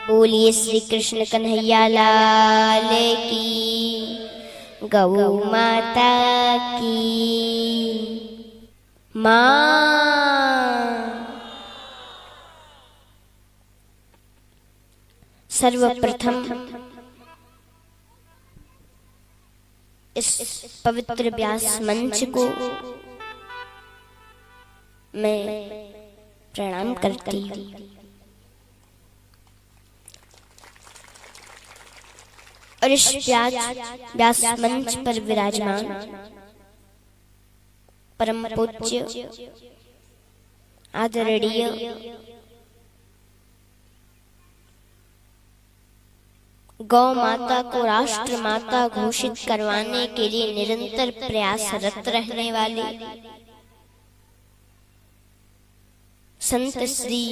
बोलिए श्री कृष्ण कन्हैया लाल की, गौ माता की। माँ सर्वप्रथम इस पवित्र व्यास मंच को मैं प्रणाम करती हूँ। और इस व्यास मंच पर विराजमान परम पूज्य आदरणीय गौ माता को राष्ट्र माता घोषित करवाने के लिए निरंतर प्रयासरत रहने वाले संत श्री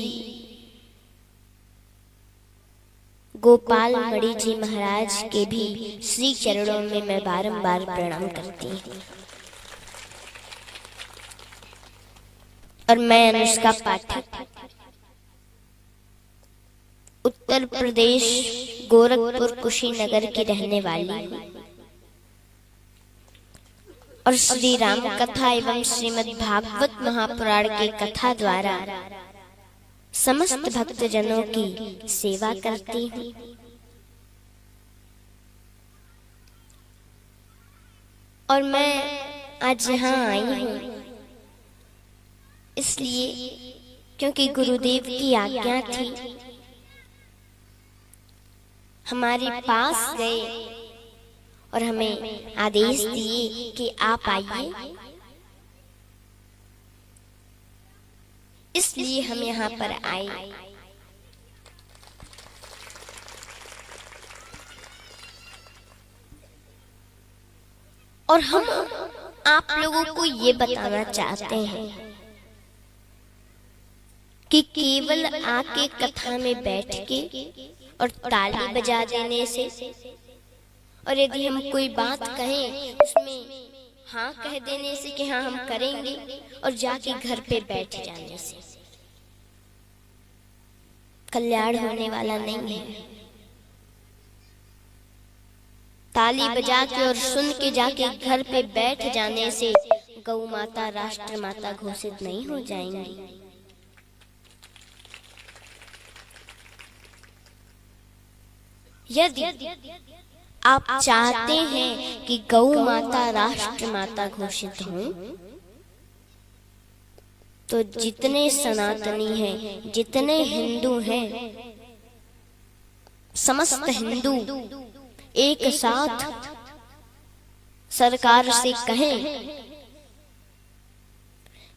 गोपाल मणि जी महाराज के भी श्री चरणों में मैं बारंबार प्रणाम करती हूँ। और मैं अनुष्का पाठक उत्तर प्रदेश गोरखपुर कुशीनगर की रहने वाली हूँ और श्री राम कथा एवं श्रीमद् भागवत महापुराण के कथा द्वारा समस्त भक्तजनों की सेवा करती हूँ। और मैं आज यहाँ आई हूँ इसलिए क्योंकि गुरुदेव की आज्ञा थी, हमारे पास गए और हमें आदेश दिए कि आप आइए, इसलिए हम यहाँ पर आए। और हम आप लोगों को ये बताना चाहते हैं कि केवल आके कथा में बैठ के और ताली बजा देने से और यदि हम कोई बात कहें उसमें हाँ कह देने से कि हाँ हम करेंगे और जाके घर पे बैठ जाने से कल्याण होने वाला नहीं है। ताली बजा के और सुन के जाके घर पे बैठ जाने से गौ माता राष्ट्र माता घोषित नहीं हो जाएंगी। यदि आप चाहते हैं कि गौ माता राष्ट्र माता घोषित हो तो जितने सनातनी हैं, जितने हिंदू हैं, समस्त हिंदू एक साथ सरकार से कहें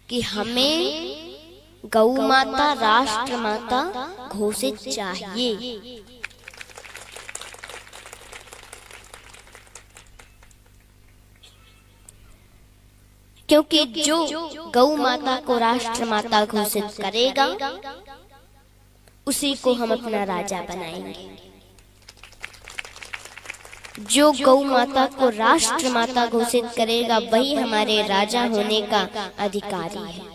कि हमें गौ माता राष्ट्र माता घोषित चाहिए। क्योंकि जो गौ माता को राष्ट्र माता घोषित करेगा उसी को हम अपना राजा बनाएंगे। जो गौ माता को राष्ट्र माता घोषित करेगा वही हमारे राजा होने का अधिकारी है।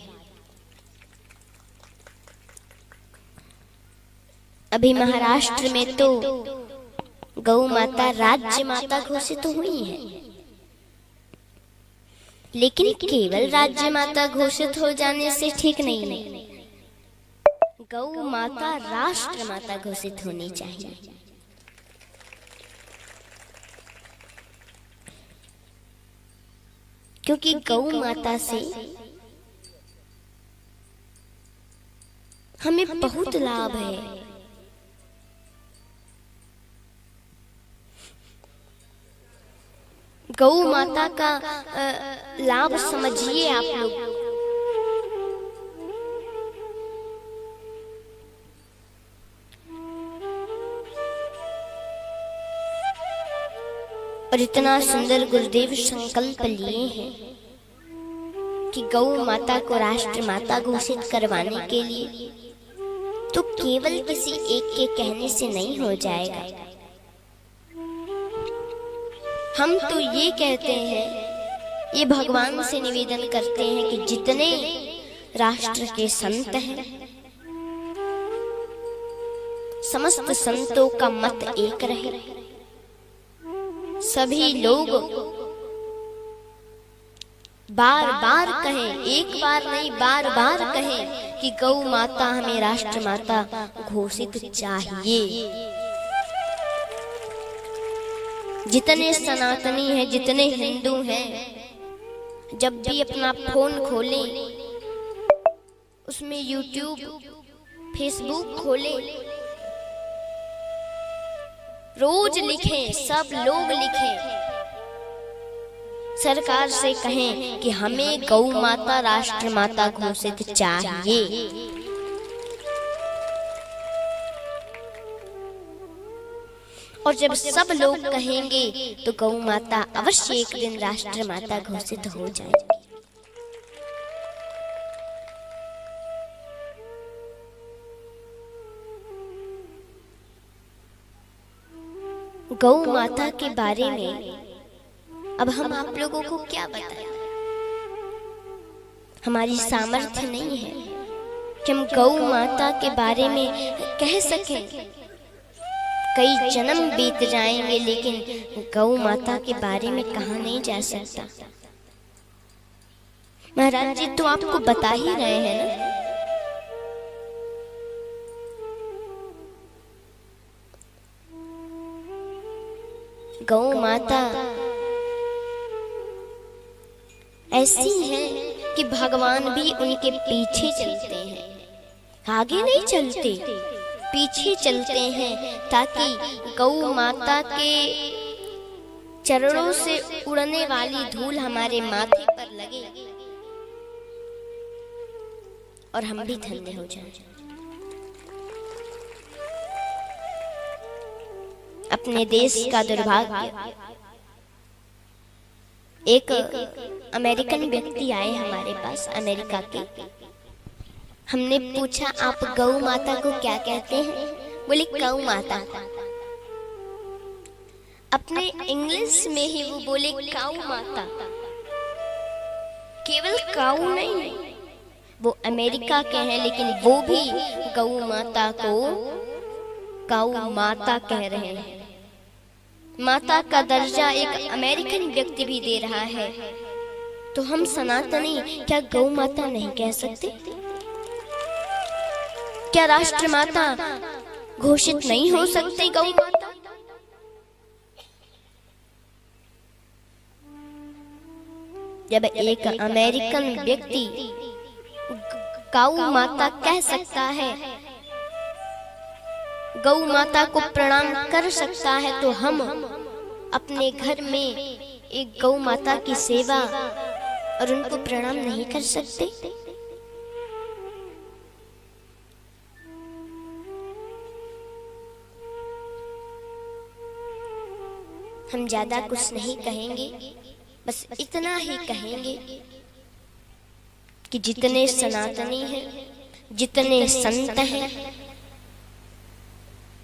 अभी महाराष्ट्र में तो गौ माता राज्य माता घोषित हुई है, लेकिन केवल राज्य माता घोषित हो जाने से ठीक नहीं है। गौ माता राष्ट्र माता घोषित होनी चाहिए। क्योंकि गौ माता से हमें बहुत लाभ है। गौ माता का लाभ समझिए आप लोग। और इतना सुंदर गुरुदेव संकल्प लिए हैं कि गौ माता को राष्ट्र माता घोषित करवाने के लिए तो केवल किसी एक के कहने से नहीं हो जाएगा। हम तो ये कहते हैं, ये भगवान से निवेदन करते हैं कि जितने राष्ट्र के संत हैं समस्त संतों का मत एक रहे। सभी लोग बार बार कहें, एक बार नहीं बार बार कहें कि गौ माता हमें राष्ट्र माता घोषित चाहिए। जितने सनातनी हैं, जितने हिंदू हैं, जब भी अपना फोन खोलें उसमें यूट्यूब, फेसबुक खोलें, रोज लिखें, सब लोग लिखें, सरकार से कहें कि हमें गौ माता राष्ट्र माता घोषित चाहिए। और जब सब लोग कहेंगे तो गौ माता अवश्य एक दिन राष्ट्र माता घोषित हो जाएगी। गौ माता के बारे में अब हम आप लोगों को क्या बताएं? हमारी सामर्थ्य नहीं है कि हम गौ माता के बारे में कह सकें। कई जन्म बीत जाएंगे लेकिन गौ माता के बारे में कहा नहीं जा सकता। महाराज जी तो आपको बता ही रहे हैं ना, गौ माता ऐसी है कि भगवान भी उनके पीछे चलते हैं, आगे नहीं चलते, पीछे चलते हैं, ताकि गौ माता के चरणों से उड़ने वाली धूल हमारे माथे पर लगे और हम भी धन्य हो जाएं। अपने देश का दुर्भाग्य, एक अमेरिकन व्यक्ति आए हमारे पास, अमेरिका के। हमने पूछा आप गौ माता को क्या कहते हैं? बोले गौ माता। अपने इंग्लिश में ही वो बोले काऊ माता। केवल काऊ नहीं, वो अमेरिका के हैं लेकिन वो भी गौ माता को काऊ माता कह रहे हैं। माता का दर्जा एक अमेरिकन व्यक्ति भी दे रहा है, तो हम सनातनी क्या गौ माता नहीं कह सकते? क्या राष्ट्र माता घोषित नहीं हो सकती गौ माता? जब एक अमेरिकन व्यक्ति गौ माता कह सकता है, गौ माता को प्रणाम कर सकता है, तो हम अपने घर में एक गौ माता की सेवा और उनको प्रणाम नहीं कर सकते? हम ज्यादा कुछ नहीं कहेंगे, बस इतना ही कहेंगे कि जितने सनातनी हैं, जितने संत हैं,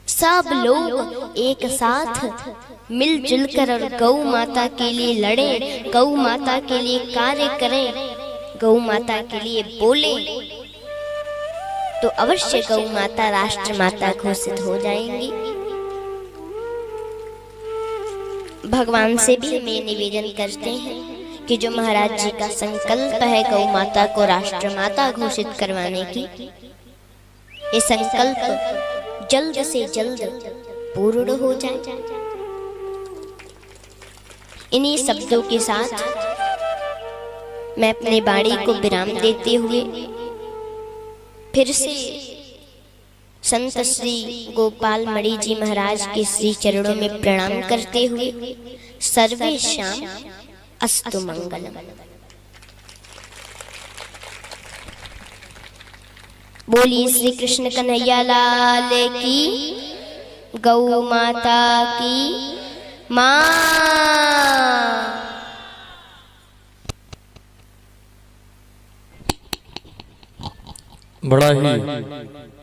सब लोग एक साथ मिलजुल कर और गौ माता के लिए लड़ें, गौ माता के लिए कार्य करें, गौ माता के लिए बोलें, तो अवश्य गौ माता राष्ट्र माता घोषित हो जाएंगी। भगवान से भी हम ये निवेदन करते हैं कि जो महाराज जी का संकल्प है गौ माता को राष्ट्र माता घोषित करवाने की, ये संकल्प जल्द से जल्द पूर्ण हो जाए। इन्हीं शब्दों के साथ मैं अपने वाणी को विराम देते हुए फिर से संत श्री गोपाल मणि जी महाराज के श्री चरणों में प्रणाम करते हुए सर्वेषां अस्तु मंगलम। बोली श्री कृष्ण कन्हैया लाल की, गौ माता की मां। बड़ा ही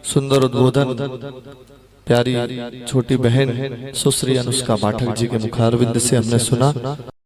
सुंदर उद्बोधन प्यारी छोटी बहन सुश्री अनुष्का पाठक जी के मुखारविंद से हमने सुना।